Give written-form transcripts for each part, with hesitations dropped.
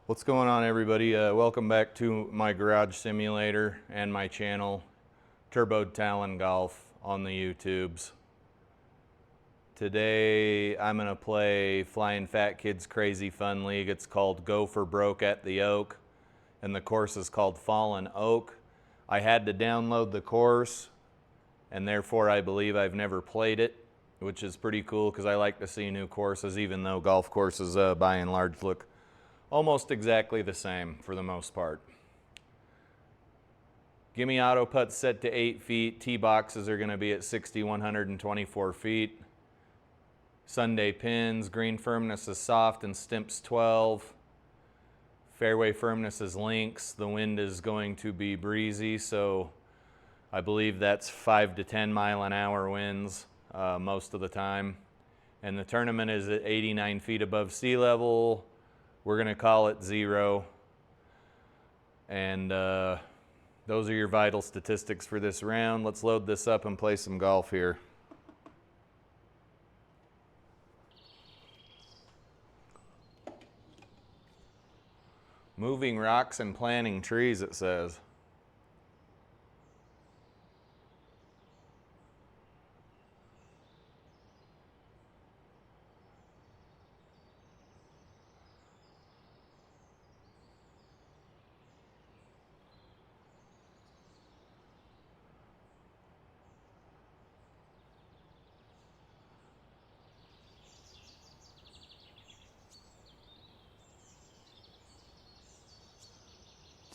What's going on, everybody? Welcome back to my garage simulator and my channel, Turboed Talon Golf on the YouTubes. Today I'm going to play FlyinFatKid's Crazy Fun League. It's called Go for Broke at the Oak, and the course is called Fallen Oak. I had to download the course, and therefore I believe I've never played it, which is pretty cool because I like to see new courses, even though golf courses by and large look almost exactly the same for the most part. Gimme auto putts set to 8 feet. Tee boxes are going to be at 6,124 feet. Sunday pins. Green firmness is soft and stimps 12. Fairway firmness is links. The wind is going to be breezy, so I believe that's 5 to 10 mile an hour winds most of the time. And the tournament is at 89 feet above sea level. We're going to call it 0. And those are your vital statistics for this round. Let's load this up and play some golf here. Moving rocks and planting trees, it says.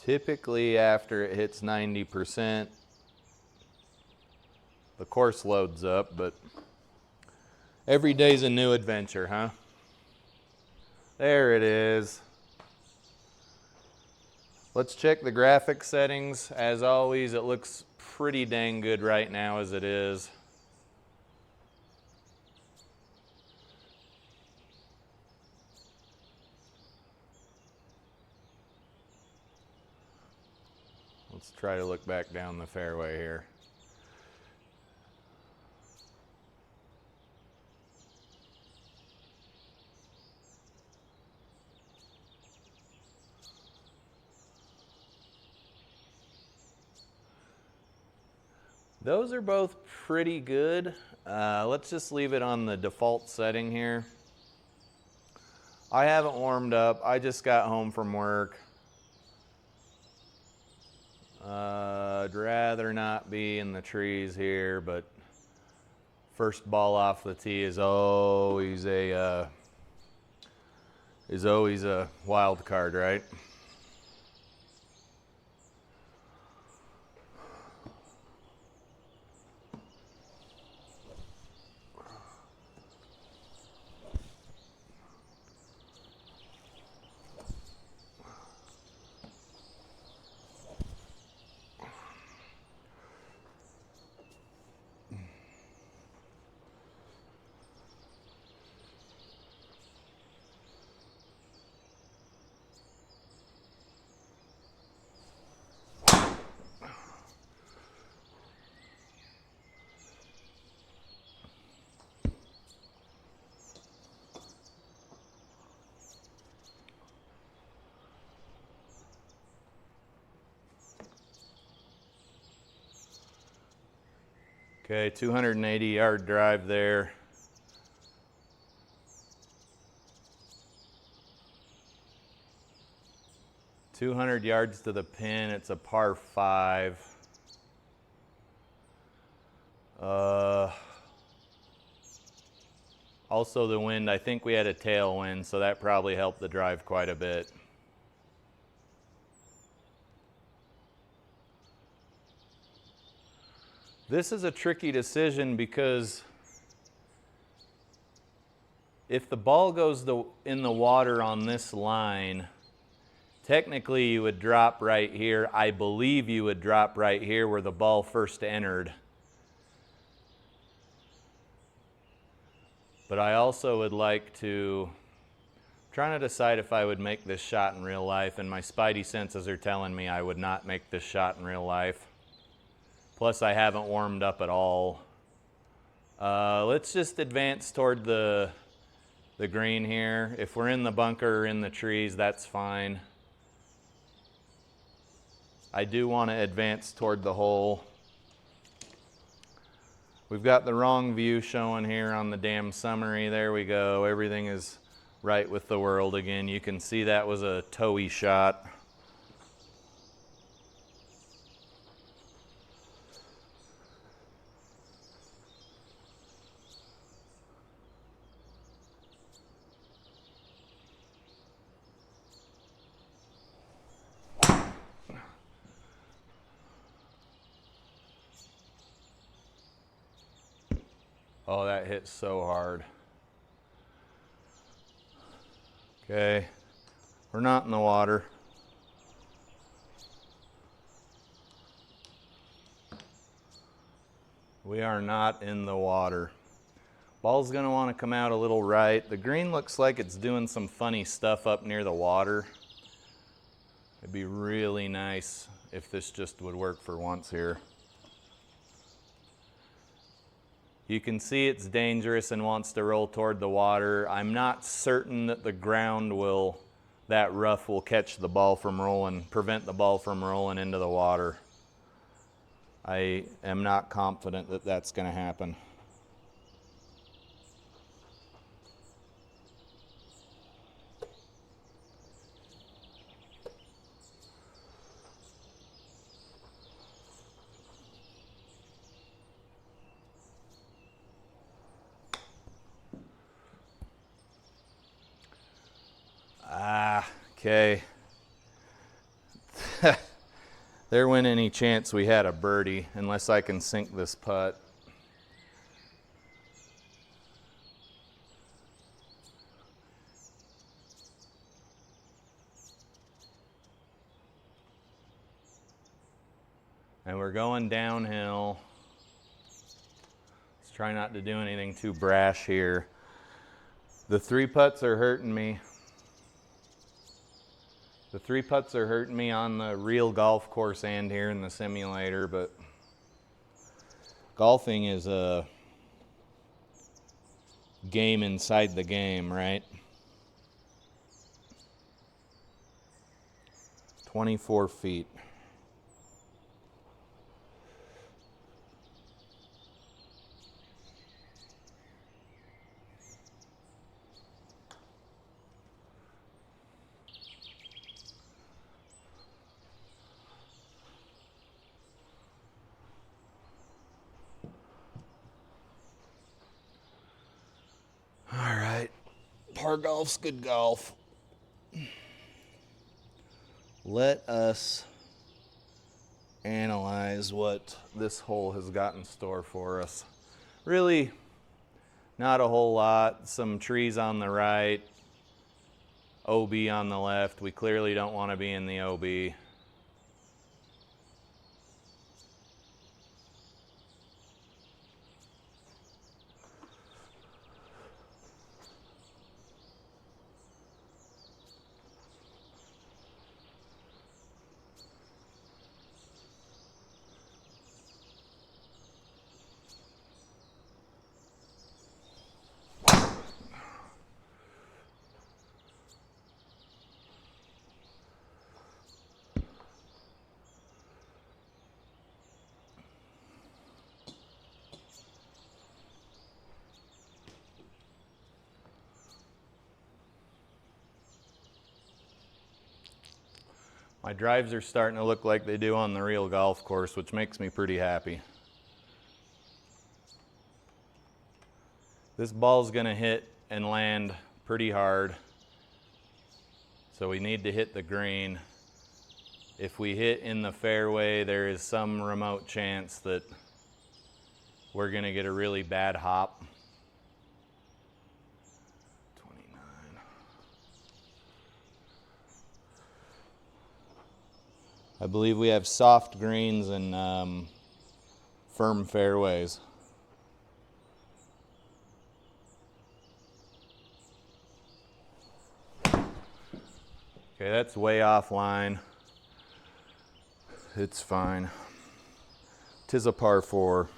Typically after it hits 90%, the course loads up, but every day's a new adventure, huh? There it is. Let's check the graphic settings. As always, it looks pretty dang good right now as it is. Let's try to look back down the fairway here. Those are both pretty good. Let's just leave it on the default setting here. I haven't warmed up. I just got home from work. I'd rather not be in the trees here, but first ball off the tee is always a wild card, right? Okay, 280-yard drive there. $200 yards to the pin. It's a par 5. Also the wind, I think we had a tailwind, so that probably helped the drive quite a bit. This is a tricky decision because if the ball goes in the water on this line, technically you would drop right here. I believe you would drop right here where the ball first entered. But I also would like to, trying to decide if I would make this shot in real life, and my spidey senses are telling me I would not make this shot in real life. Plus, I haven't warmed up at all. Let's just advance toward the the green here. If we're in the bunker or in the trees, that's fine. I do want to advance toward the hole. We've got the wrong view showing here on the damn summary. There we go. Everything is right with the world again. You can see that was a towy shot. Oh, that hit so hard. Okay, we're not in the water. We are not in the water. Ball's gonna wanna come out a little right. The green looks like it's doing some funny stuff up near the water. It'd be really nice if this just would work for once here. You can see it's dangerous and wants to roll toward the water. I'm not certain that the ground will, that rough will catch the ball from rolling, prevent the ball from rolling into the water. I am not confident that that's going to happen. Okay. There went any chance we had a birdie, unless I can sink this putt. And we're going downhill. Let's try not to do anything too brash here. The 3 putts are hurting me. The 3 putts are hurting me on the real golf course and here in the simulator, but golfing is a game inside the game, right? 24 feet. All right, par golf's good golf. Let us analyze what this hole has got in store for us. Really, not a whole lot. Some trees on the right, OB on the left. We clearly don't want to be in the OB. My drives are starting to look like they do on the real golf course, which makes me pretty happy. This ball's gonna hit and land pretty hard, so we need to hit the green. If we hit in the fairway, there is some remote chance that we're gonna get a really bad hop. I believe we have soft greens and firm fairways. Okay, that's way offline. It's fine. 'Tis a par 4.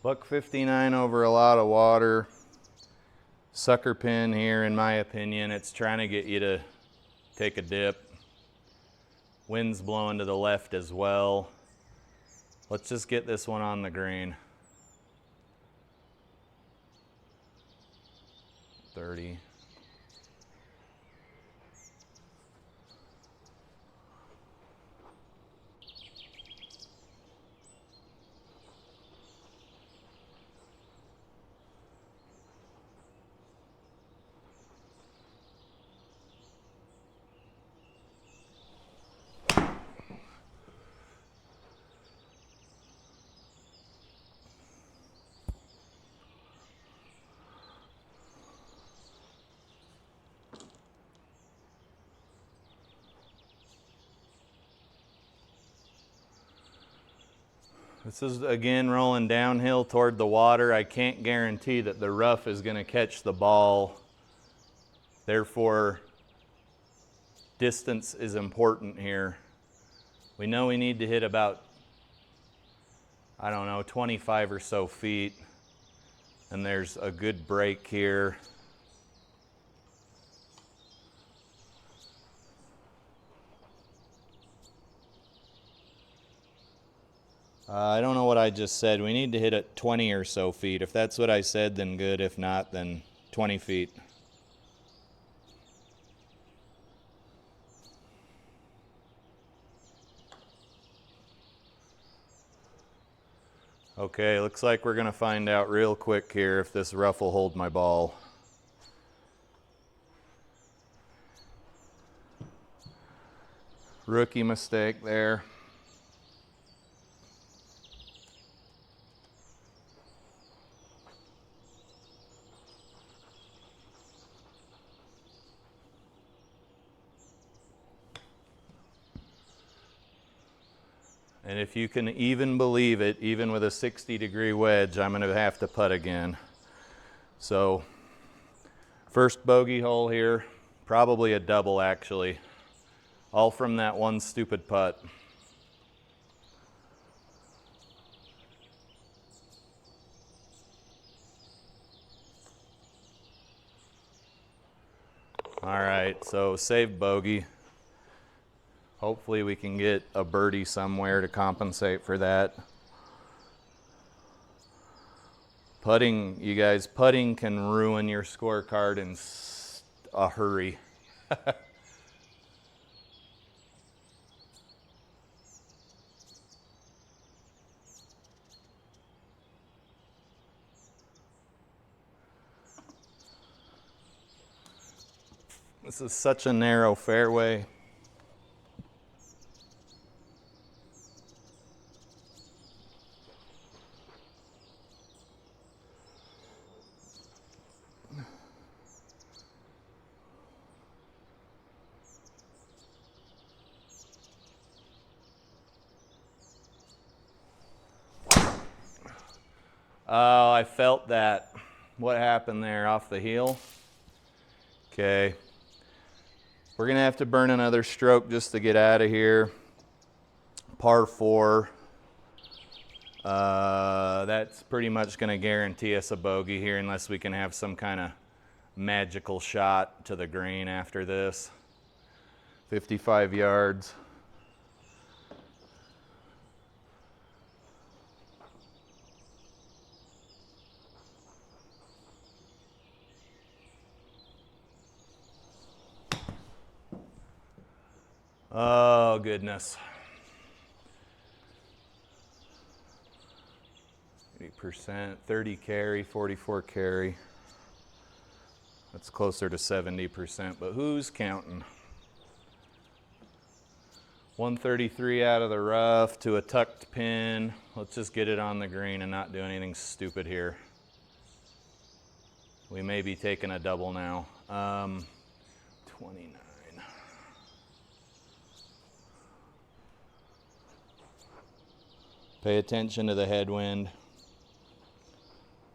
$1.59 over a lot of water. Sucker pin here, in my opinion. It's trying to get you to take a dip. Wind's blowing to the left as well. Let's just get this one on the green. 30. This is again rolling downhill toward the water. I can't guarantee that the rough is going to catch the ball. Therefore, distance is important here. We know we need to hit about, I don't know, 25 or so feet. And there's a good break here. I don't know what I just said. We need to hit it 20 or so feet. If that's what I said, then good. If not, then 20 feet. Okay, looks like we're going to find out real quick here if this rough will hold my ball. Rookie mistake there. And if you can even believe it, even with a 60-degree wedge, I'm going to have to putt again. So, first bogey hole here, probably a double actually, all from that one stupid putt. All right, so save bogey. Hopefully we can get a birdie somewhere to compensate for that. Putting, you guys, putting can ruin your scorecard in a hurry. This is such a narrow fairway. Oh, I felt that. What happened there off the heel? Okay. We're going to have to burn another stroke just to get out of here. Par 4. That's pretty much going to guarantee us a bogey here unless we can have some kind of magical shot to the green after this. 55 yards. Oh, goodness. 80%, 30 carry, 44 carry. That's closer to 70%, but who's counting? 133 out of the rough to a tucked pin. Let's just get it on the green and not do anything stupid here. We may be taking a double now. 29. Pay attention to the headwind.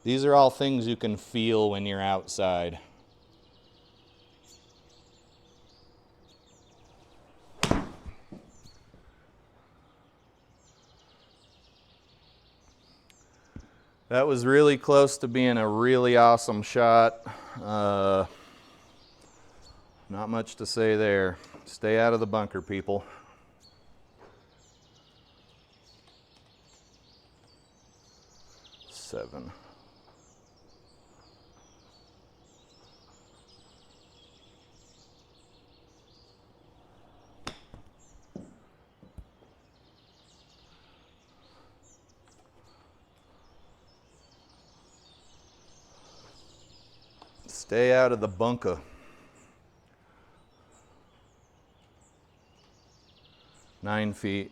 These are all things you can feel when you're outside. That was really close to being a really awesome shot. Not much to say there. Stay out of the bunker, people. Seven. Stay out of the bunker. 9 feet.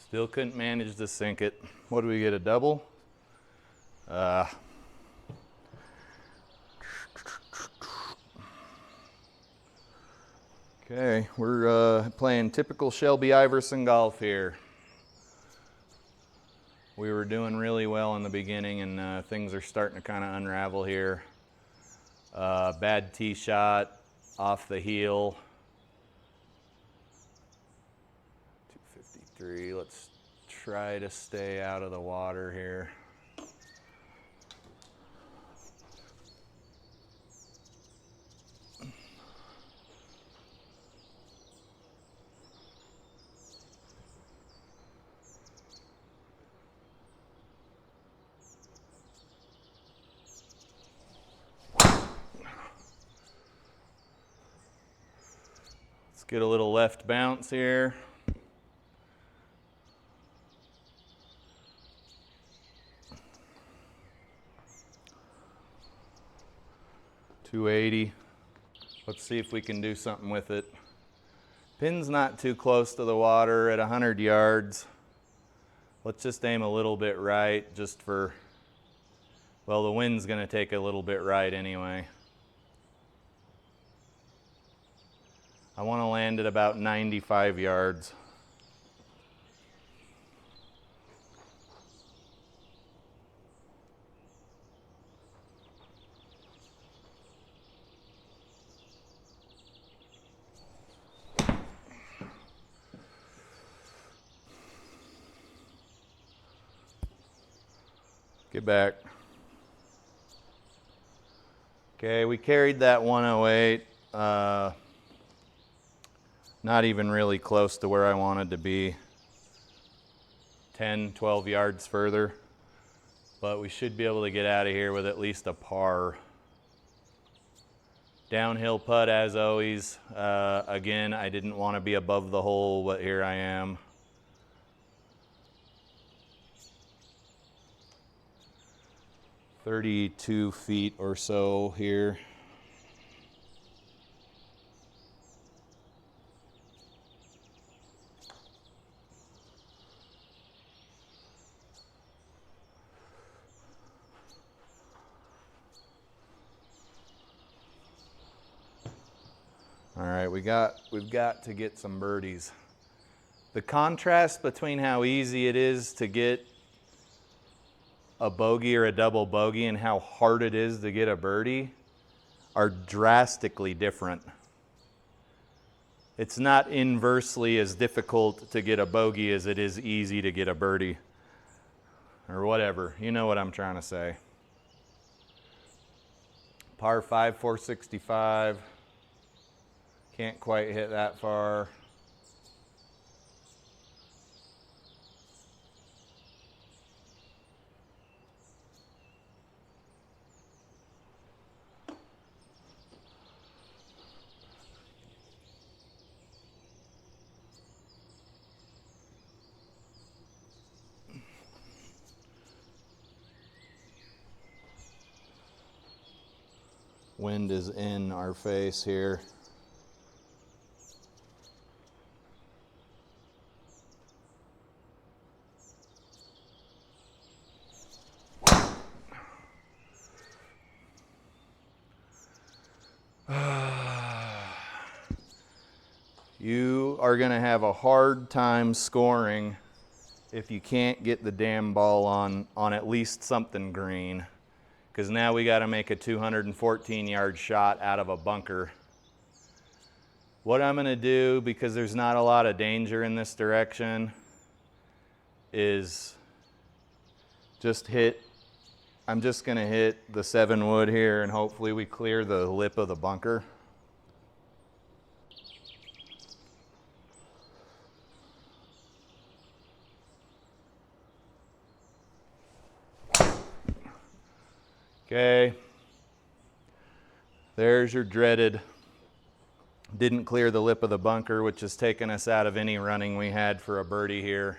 Still couldn't manage to sink it. What do we get, a double? Okay, we're playing typical Shelby Iverson golf here. We were doing really well in the beginning, and things are starting to kind of unravel here. Bad tee shot off the heel. 253. Let's try to stay out of the water here. Let's get a little left bounce here. .280. Let's see if we can do something with it. Pin's not too close to the water at 100 yards. Let's just aim a little bit right, just for, well, the wind's gonna take a little bit right anyway. I want to land at about 95 yards. Get back. Okay, we carried that 108. Not even really close to where I wanted to be. 10, 12 yards further. But we should be able to get out of here with at least a par. Downhill putt as always. Again, I didn't want to be above the hole, but here I am. .32 feet or so here. All right, we've got to get some birdies. The contrast between how easy it is to get a bogey or a double bogey and how hard it is to get a birdie are drastically different. It's not inversely as difficult to get a bogey as it is easy to get a birdie. Or whatever, you know what I'm trying to say. Par 5, 465. Can't quite hit that far. Wind is in our face here. You are going to have a hard time scoring if you can't get the damn ball on at least something green. Because now we got to make a 214-yard shot out of a bunker. What I'm going to do, because there's not a lot of danger in this direction, is just I'm just going to hit the 7 wood here, and hopefully we clear the lip of the bunker. Okay, there's your dreaded, didn't clear the lip of the bunker, which has taken us out of any running we had for a birdie here.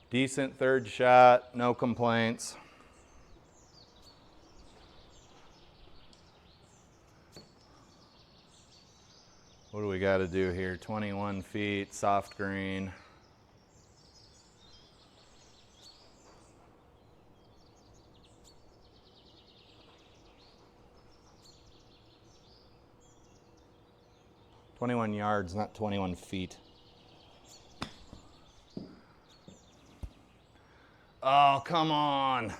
Decent third shot, no complaints. What do we got to do here? 21 feet, soft green. "21 yards, not 21 feet. Oh, come on.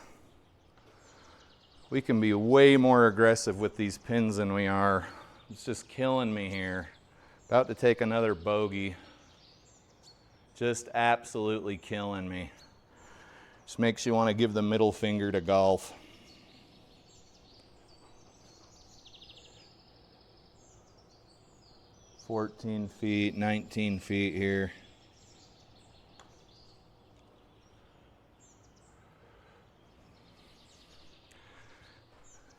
We can be way more aggressive with these pins than we are. It's just killing me here. About to take another bogey. Just absolutely killing me. Just makes you want to give the middle finger to golf. "14 feet, 19 feet here.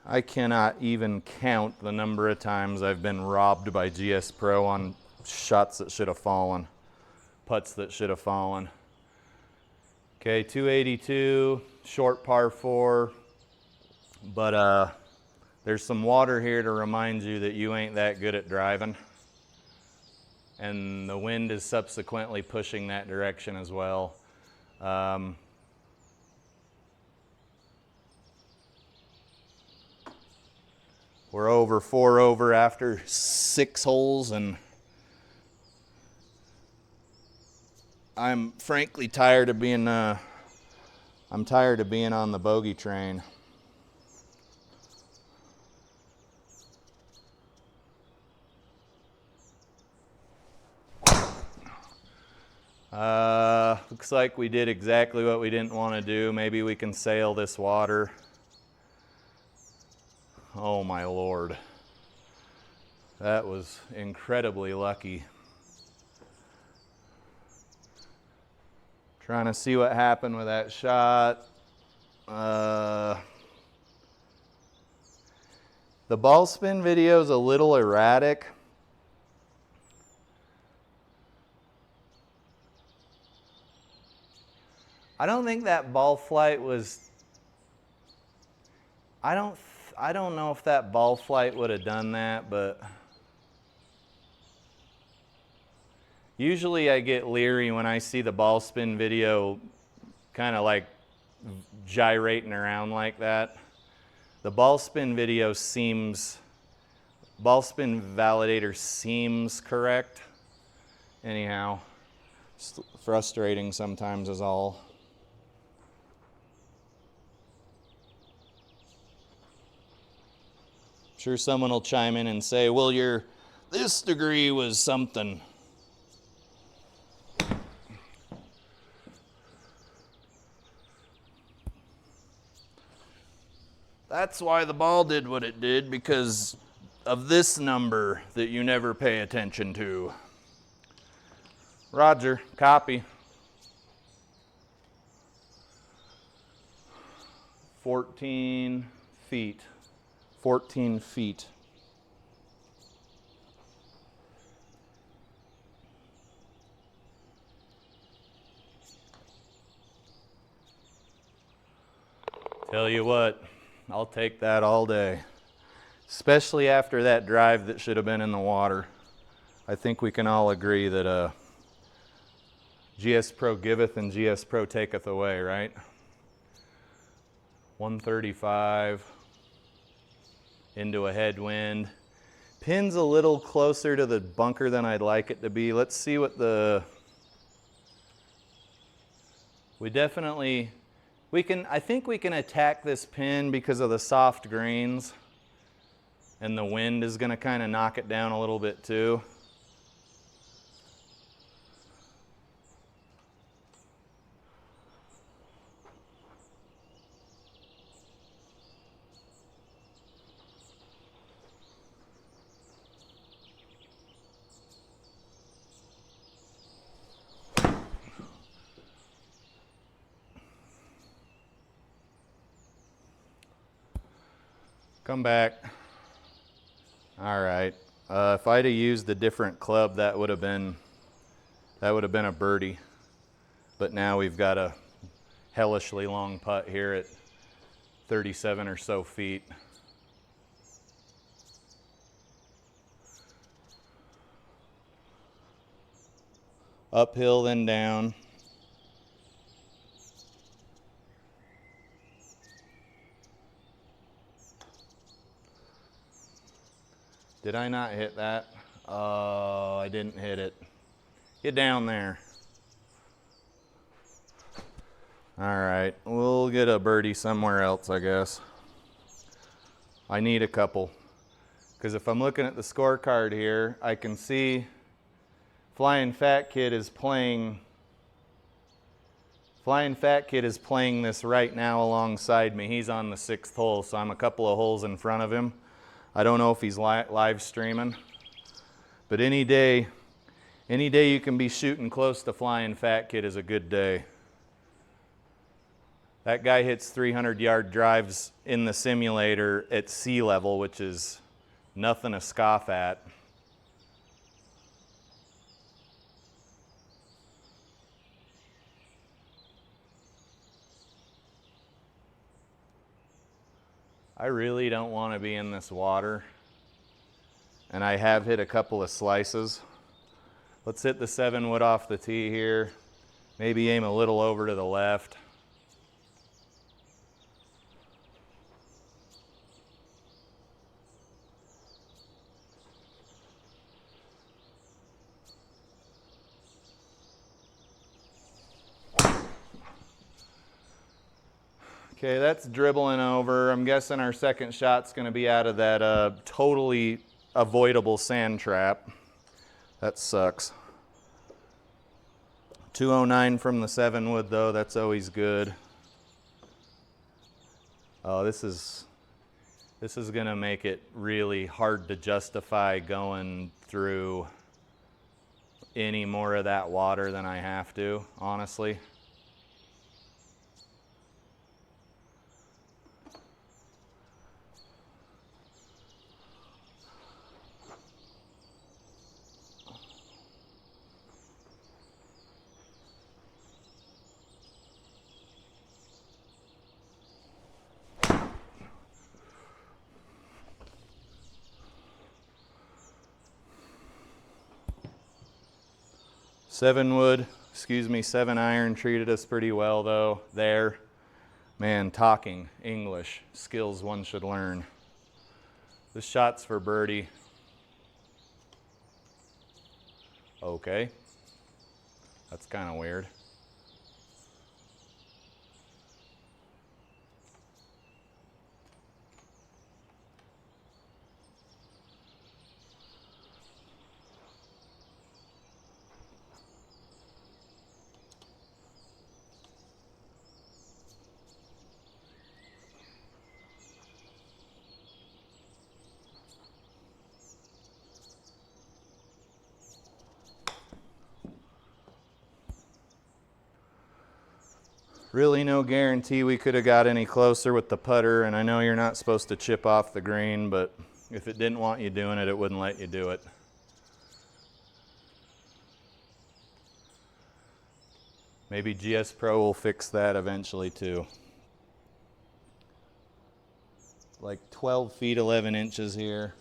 I cannot even count the number of times I've been robbed by GS Pro on shots that should have fallen, putts that should have fallen. Okay, 282, short par 4, but there's some water here to remind you that you ain't that good at driving. And the wind is subsequently pushing that direction as well. We're over 4 over after 6 holes, and I'm frankly tired of being on the bogey train. Looks like we did exactly what we didn't want to do. Maybe we can sail this water. Oh my Lord. That was incredibly lucky. Trying to see what happened with that shot. The ball spin video is a little erratic. I don't think that ball flight was, I don't know if that ball flight would have done that, but usually I get leery when I see the ball spin video kind of like gyrating around like that. The ball spin video seems, ball spin validator seems correct. Anyhow, it's frustrating sometimes is all. Sure, someone will chime in and say, well, this degree was something. That's why the ball did what it did, because of this number that you never pay attention to. Roger, copy. 14 feet. 14 feet. Tell you what, I'll take that all day. Especially after that drive that should have been in the water. I think we can all agree that GS Pro giveth and GS Pro taketh away, right? 135. into a headwind. Pin's a little closer to the bunker than I'd like it to be. Let's see what I think we can attack this pin because of the soft greens, and the wind is going to kind of knock it down a little bit too. Come back. All right. If I'd have used a different club, that would have been a birdie. But now we've got a hellishly long putt here at 37 or so feet. Uphill, then down. Did I not hit that? Oh, I didn't hit it. Get down there. All right, we'll get a birdie somewhere else, I guess. I need a couple. Because if I'm looking at the scorecard here, I can see FlyinFatKid is playing this right now alongside me. He's on the 6th hole, so I'm a couple of holes in front of him. I don't know if he's live streaming, but any day you can be shooting close to FlyinFatKid is a good day. That guy hits 300-yard drives in the simulator at sea level, which is nothing to scoff at. I really don't want to be in this water, and I have hit a couple of slices. Let's hit the 7-wood off the tee here. Maybe aim a little over to the left. Okay, that's dribbling over. I'm guessing our second shot's going to be out of that totally avoidable sand trap. That sucks. 209 from the 7-wood though, that's always good. Oh, this is going to make it really hard to justify going through any more of that water than I have to, honestly. Seven wood, 7-iron treated us pretty well though. There, man, talking English, skills one should learn. This shot's for birdie. Okay, that's kind of weird. Really no guarantee we could have got any closer with the putter, and I know you're not supposed to chip off the green, but if it didn't want you doing it, it wouldn't let you do it. Maybe GS Pro will fix that eventually too. Like 12 feet 11 inches here.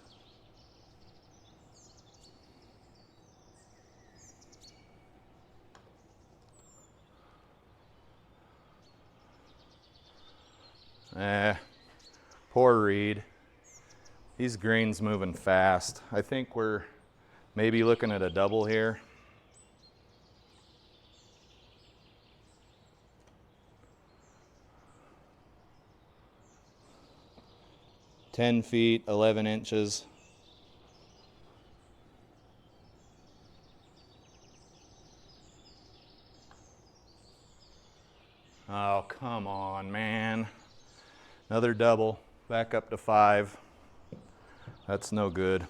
Poor read. These greens moving fast. I think we're maybe looking at a double here. "10 feet, 11 inches. Oh, come on, man. Another double, back up to 5. That's no good.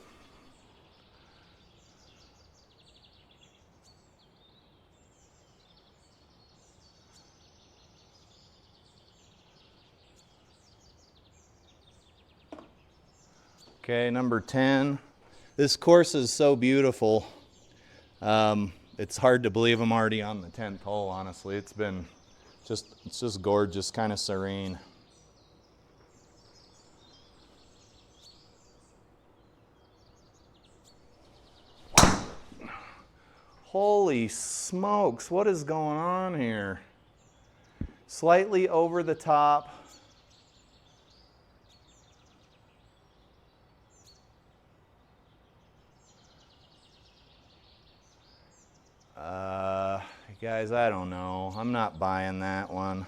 Okay, number 10. This course is so beautiful. It's hard to believe I'm already on the 10th hole, honestly. It's just gorgeous, kind of serene. Holy smokes, what is going on here? Slightly over the top. Guys, I don't know. I'm not buying that one.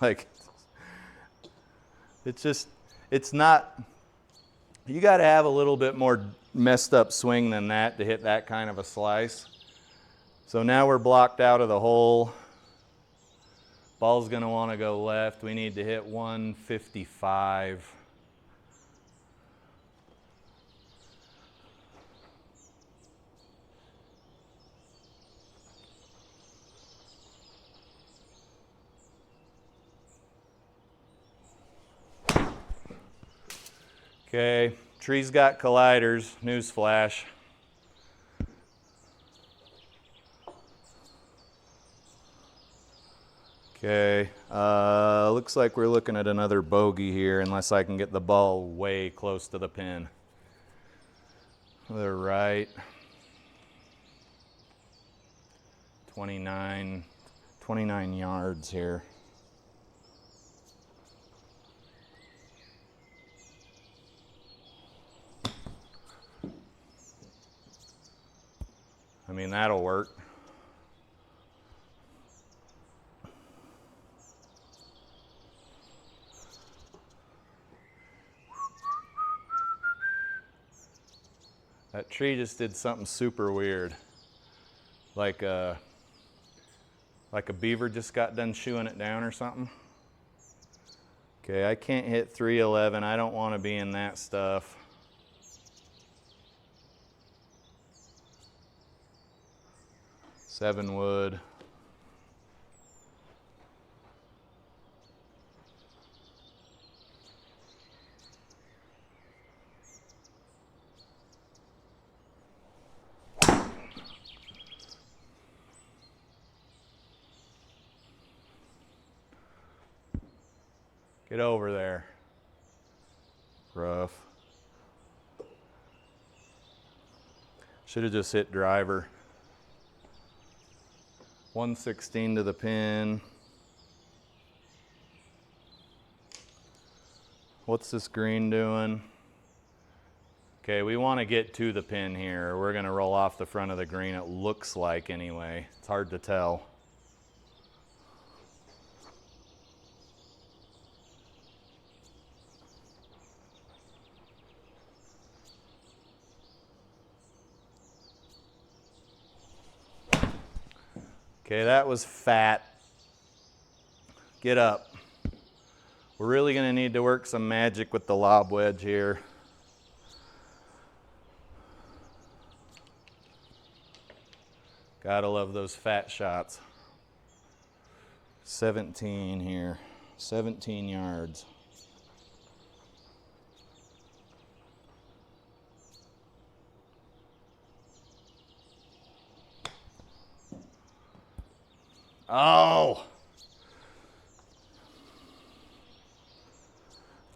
Like, it's not, you got to have a little bit more messed up swing than that to hit that kind of a slice. So now we're blocked out of the hole. Ball's going to want to go left. We need to hit 155. Okay, tree's got colliders, newsflash. Okay, looks like we're looking at another bogey here unless I can get the ball way close to the pin. They're right. 29 yards here. I mean, that'll work. That tree just did something super weird. Like a beaver just got done chewing it down or something. Okay, I can't hit 311. I don't want to be in that stuff. Seven wood. Get over there. Rough. Should have just hit driver. 116 to the pin. What's this green doing? Okay, we want to get to the pin here. We're going to roll off the front of the green, it looks like anyway. It's hard to tell. Okay, that was fat. Get up. We're really going to need to work some magic with the lob wedge here. Gotta love those fat shots. 17 here, 17 yards. Oh!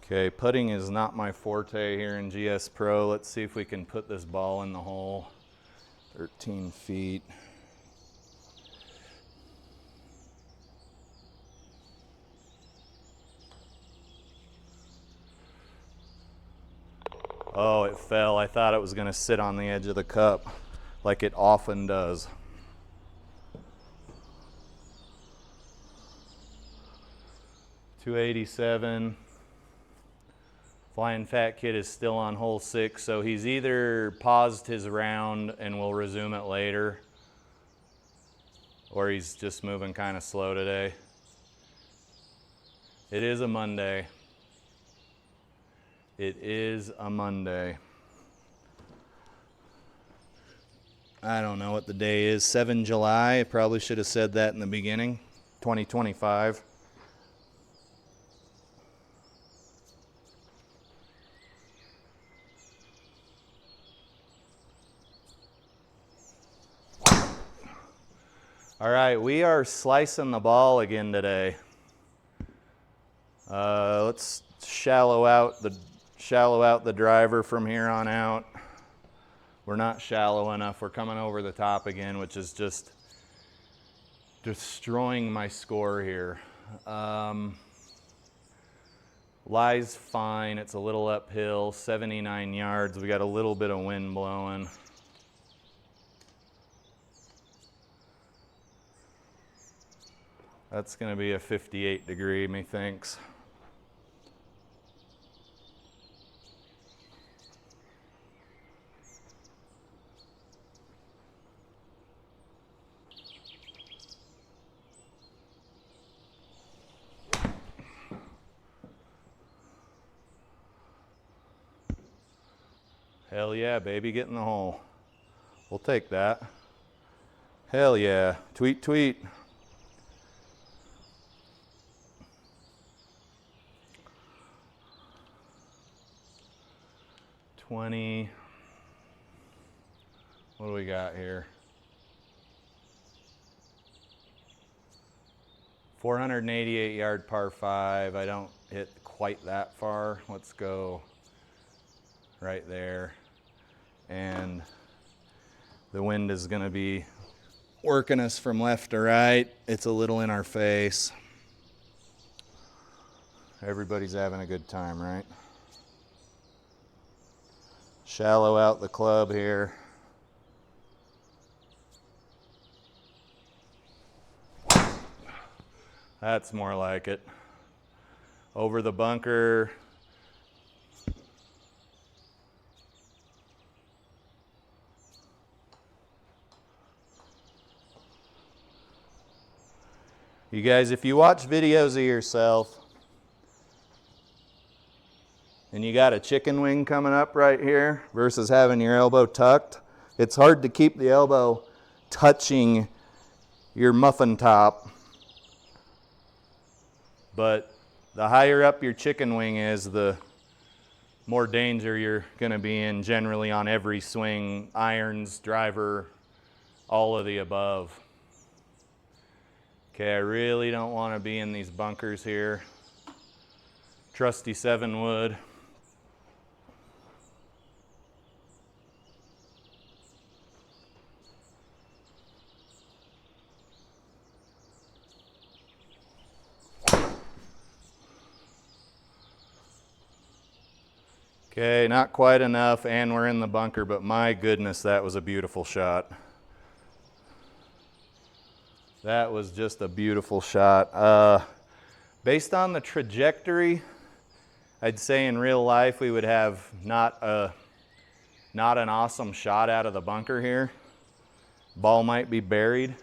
Okay, putting is not my forte here in GS Pro. Let's see if we can put this ball in the hole. 13 feet. Oh, it fell. I thought it was going to sit on the edge of the cup like it often does. .287. Flying Fat Kid is still on hole 6, so he's either paused his round and will resume it later, or he's just moving kind of slow today. It is a Monday. It is a Monday. I don't know what the day is. 7 July. I probably should have said that in the beginning. 2025. All right, we are slicing the ball again today. Let's shallow out the driver from here on out. We're not shallow enough. We're coming over the top again, which is just destroying my score here. Lie's fine. It's a little uphill, 79 yards. We got a little bit of wind blowing. That's going to be a 58 degree, methinks. Hell yeah, baby, get in the hole. We'll take that. Hell yeah. Tweet, tweet. What do we got here? 488 yard par 5. I don't hit quite that far. Let's go right there. And the wind is going to be working us from left to right. It's a little in our face. Everybody's having a good time, right? Shallow out the club here. That's more like it. Over the bunker. You guys, if you watch videos of yourself and you got a chicken wing coming up right here versus having your elbow tucked, it's hard to keep the elbow touching your muffin top. But the higher up your chicken wing is, the more danger you're going to be in generally on every swing, irons, driver, all of the above. Okay, I really don't want to be in these bunkers here. Trusty 7 wood. Okay, not quite enough, and we're in the bunker, but my goodness, that was a beautiful shot. That was just a beautiful shot. Based on the trajectory, I'd say in real life we would have not an awesome shot out of the bunker here. Ball might be buried.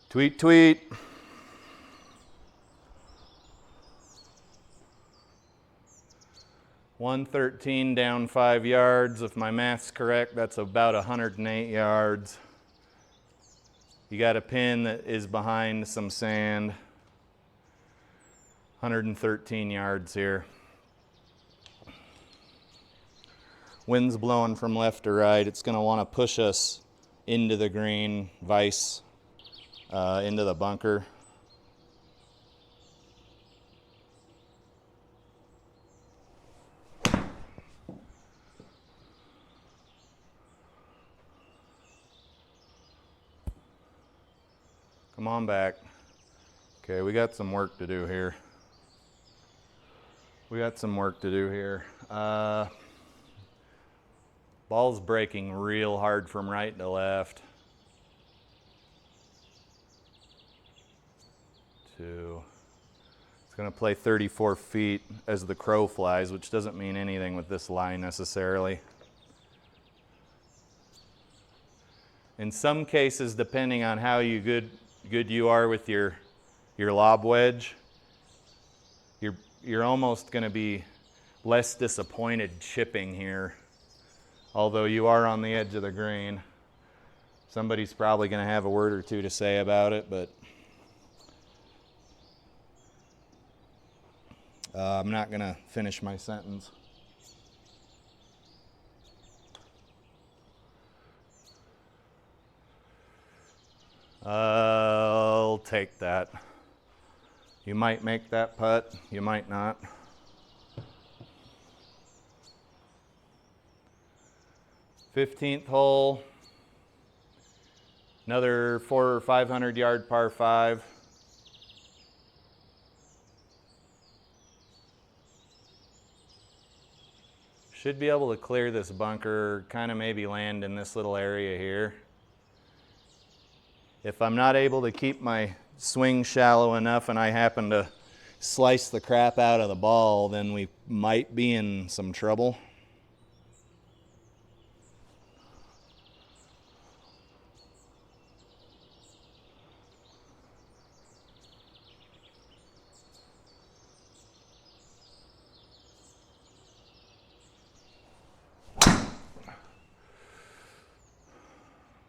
Tweet, tweet. .113 down 5 yards. If my math's correct, that's about 108 yards. You got a pin that is behind some sand. 113 yards here. Wind's blowing from left to right. It's going to want to push us into the green, vice into the bunker. Come on back. Okay, we got some work to do here. Ball's breaking real hard from right to left. 2. It's going to play 34 feet as the crow flies, which doesn't mean anything with this line necessarily. In some cases, depending on how good you are with your lob wedge, you're almost going to be less disappointed chipping here. Although you are on the edge of the green. Somebody's probably going to have a word or two to say about it, but I'm not going to finish my sentence. I'll take that. You might make that putt, you might not. '15th hole, another 400 or 500 yard par 5. Should be able to clear this bunker, kind of maybe land in this little area here. If I'm not able to keep my swing shallow enough and I happen to slice the crap out of the ball, then we might be in some trouble.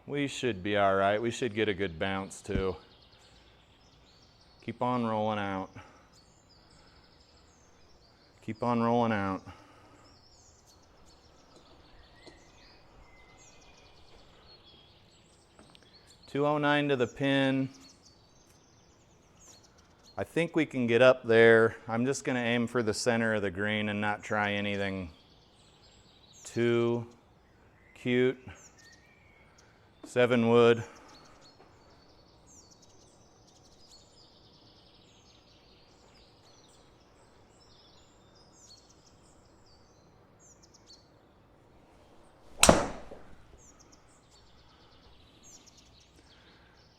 We should be all right. We should get a good bounce too. Keep on rolling out. Keep on rolling out. .209 to the pin. I think we can get up there. I'm just going to aim for the center of the green and not try anything too cute. 7 wood.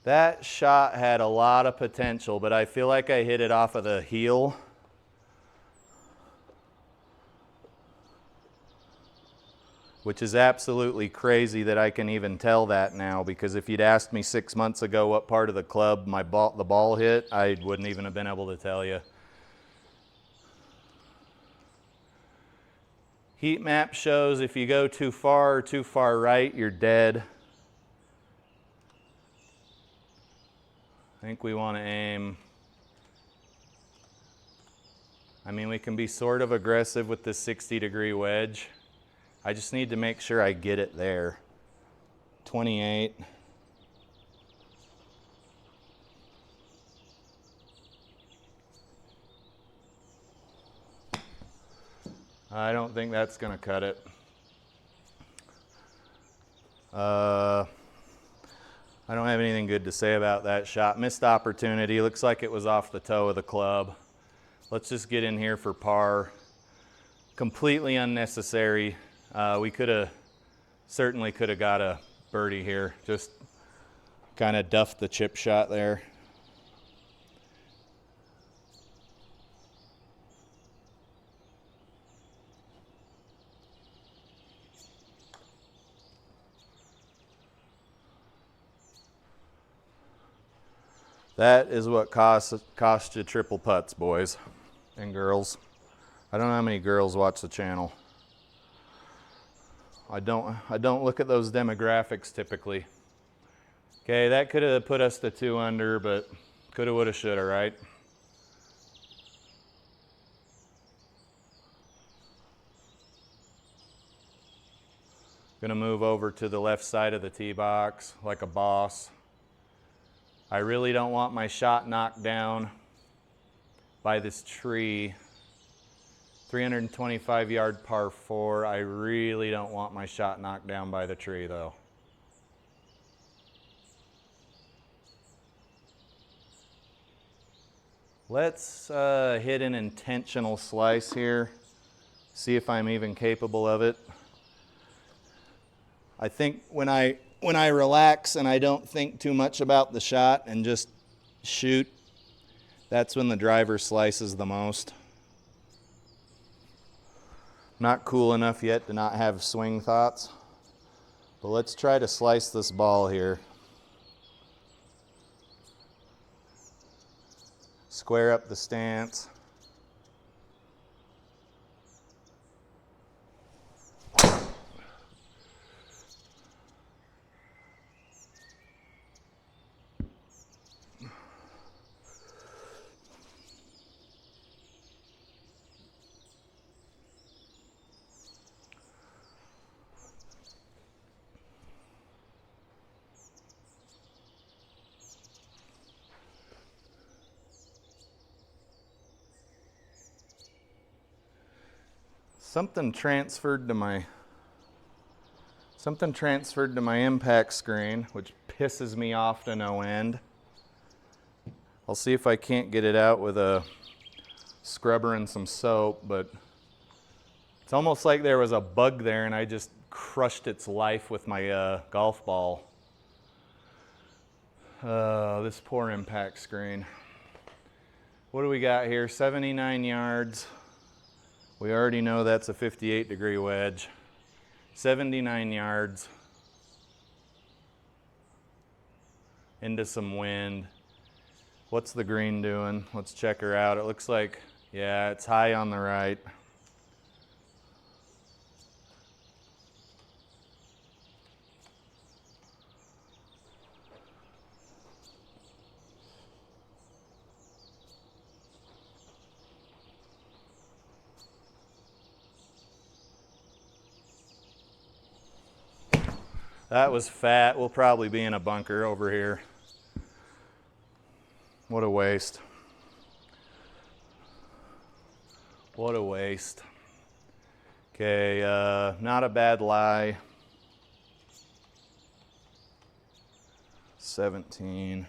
That shot had a lot of potential, but I feel like I hit it off of the heel. Which is absolutely crazy that I can even tell that now, because if you'd asked me 6 months ago what part of the club the ball hit, I wouldn't even have been able to tell you. Heat map shows if you go too far or too far right, you're dead. I think we want to aim. I mean, we can be sort of aggressive with this 60-degree wedge. I just need to make sure I get it there. 28. I don't think that's going to cut it. I don't have anything good to say about that shot. Missed opportunity. Looks like it was off the toe of the club. Let's just get in here for par. Completely unnecessary. We certainly could have got a birdie here. Just kind of duffed the chip shot there. That is what costs you triple putts, boys and girls. I don't know how many girls watch the channel. I don't look at those demographics typically. Okay, that could have put us to 2 under, but coulda, woulda, shoulda, right? Gonna move over to the left side of the tee box like a boss. I really don't want my shot knocked down by this tree. 325 yard par 4. I really don't want my shot knocked down by the tree though. Let's hit an intentional slice here, see if I'm even capable of it. I think when I relax and I don't think too much about the shot and just shoot, that's when the driver slices the most. Not cool enough yet to not have swing thoughts, but let's try to slice this ball here. Square up the stance. Something transferred to my impact screen, which pisses me off to no end. I'll see if I can't get it out with a scrubber and some soap, but it's almost like there was a bug there and I just crushed its life with my golf ball. This poor impact screen. What do we got here? 79 yards. We already know that's a 58-degree wedge. 79 yards into some wind. What's the green doing? Let's check her out. It looks like, yeah, it's high on the right. That was fat. We'll probably be in a bunker over here. What a waste. What a waste. Okay, not a bad lie. 17.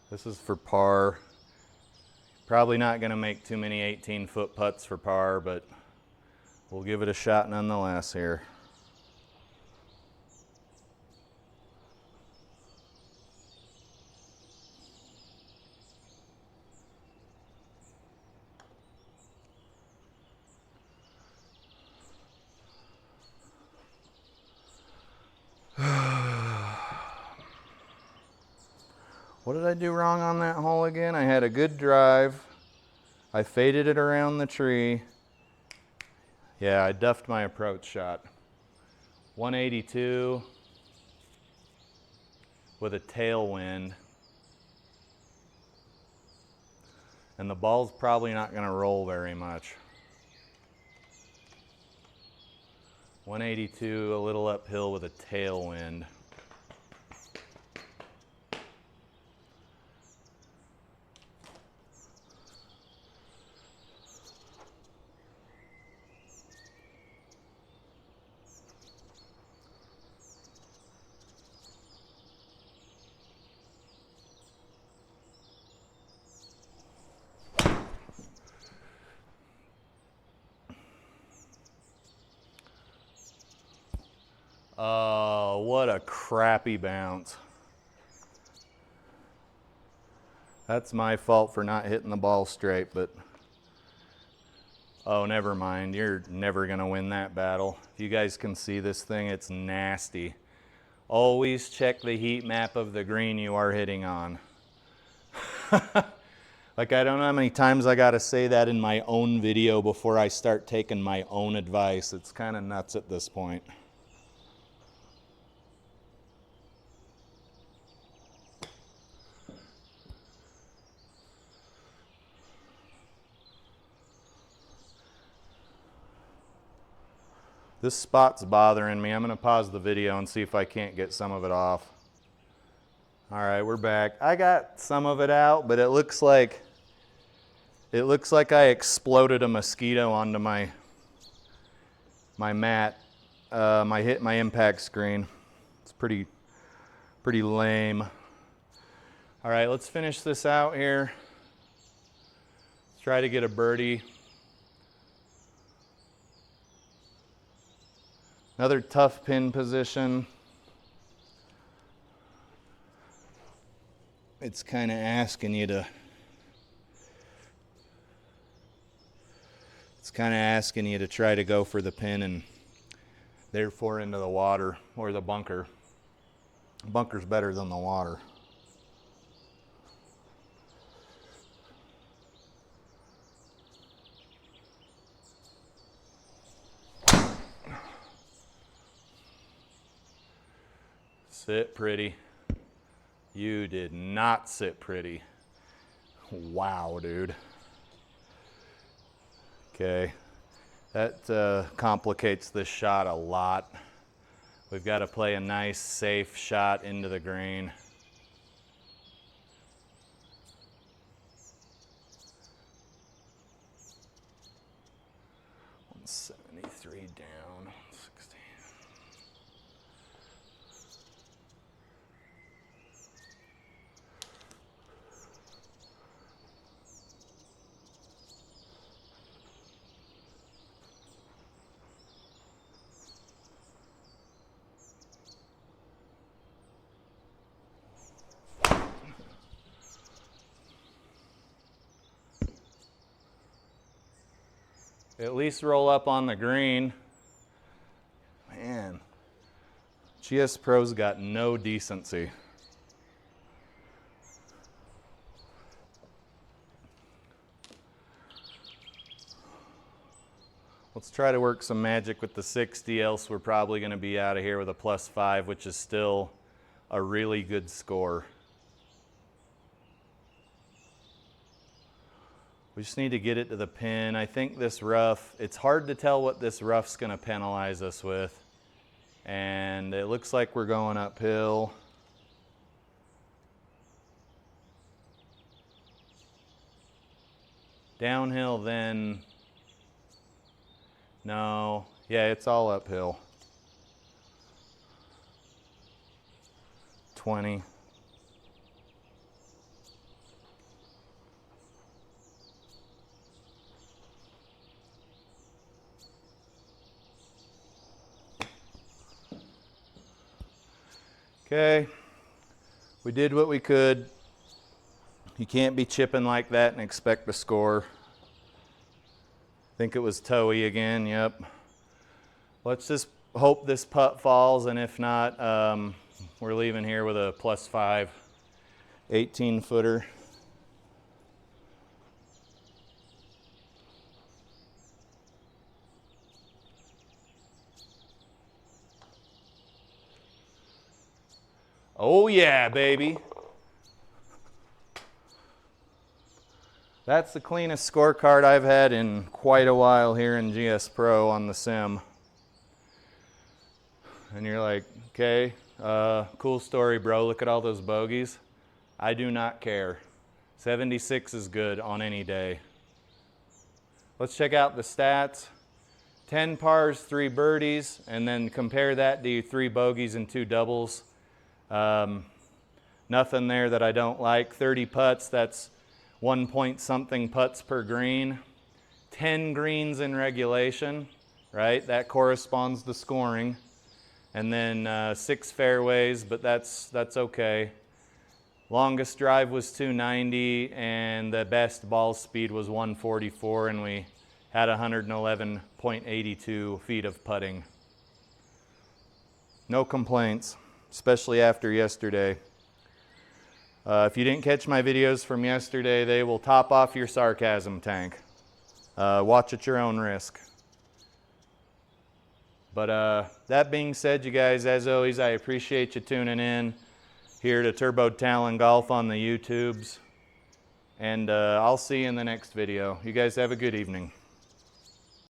This is for par. Probably not going to make too many 18-foot putts for par, but we'll give it a shot nonetheless here. What did I do wrong on that hole again? I had a good drive. I faded it around the tree. Yeah, I duffed my approach shot. 182 with a tailwind. And the ball's probably not going to roll very much. 182, a little uphill with a tailwind. Oh, what a crappy bounce. That's my fault for not hitting the ball straight, but oh, never mind. You're never going to win that battle. If you guys can see this thing, it's nasty. Always check the heat map of the green you are hitting on. Like, I don't know how many times I got to say that in my own video before I start taking my own advice. It's kind of nuts at this point. This spot's bothering me. I'm going to pause the video and see if I can't get some of it off. All right, we're back. I got some of it out, but it looks like I exploded a mosquito onto my mat. My impact screen. It's pretty lame. All right, let's finish this out here. Let's try to get a birdie. Another tough pin position. It's kind of asking you to try to go for the pin and therefore into the water or the bunker. The bunker's better than the water. Sit pretty. You did not sit pretty. Wow, dude. Okay, that complicates this shot a lot. We've got to play a nice, safe shot into the green. 173 down, 160. At least roll up on the green. Man, GS Pro's got no decency. Let's try to work some magic with the 60, else we're probably going to be out of here with a +5, which is still a really good score. We just need to get it to the pin. I think this rough, it's hard to tell what this rough's going to penalize us with. And it looks like we're going uphill. Downhill then, no, yeah, it's all uphill. 20. Okay, we did what we could. You can't be chipping like that and expect to score. I think it was toey again, yep. Let's just hope this putt falls, and if not, we're leaving here with a +5, 18-footer. Oh yeah, baby. That's the cleanest scorecard I've had in quite a while here in GS Pro on the sim. And you're like, okay, cool story, bro. Look at all those bogeys. I do not care. 76 is good on any day. Let's check out the stats. 10 pars, 3 birdies, and then compare that to 3 bogeys and 2 doubles. Nothing there that I don't like. 30 putts, that's 1 point something putts per green. 10 greens in regulation, right? That corresponds to scoring. And then 6 fairways, but that's okay. Longest drive was 290, and the best ball speed was 144, and we had 111.82 feet of putting. No complaints, especially after yesterday. If you didn't catch my videos from yesterday, they will top off your sarcasm tank. Watch at your own risk. But that being said, you guys, as always, I appreciate you tuning in here to Turbo Talon Golf on the YouTubes. And I'll see you in the next video. You guys have a good evening.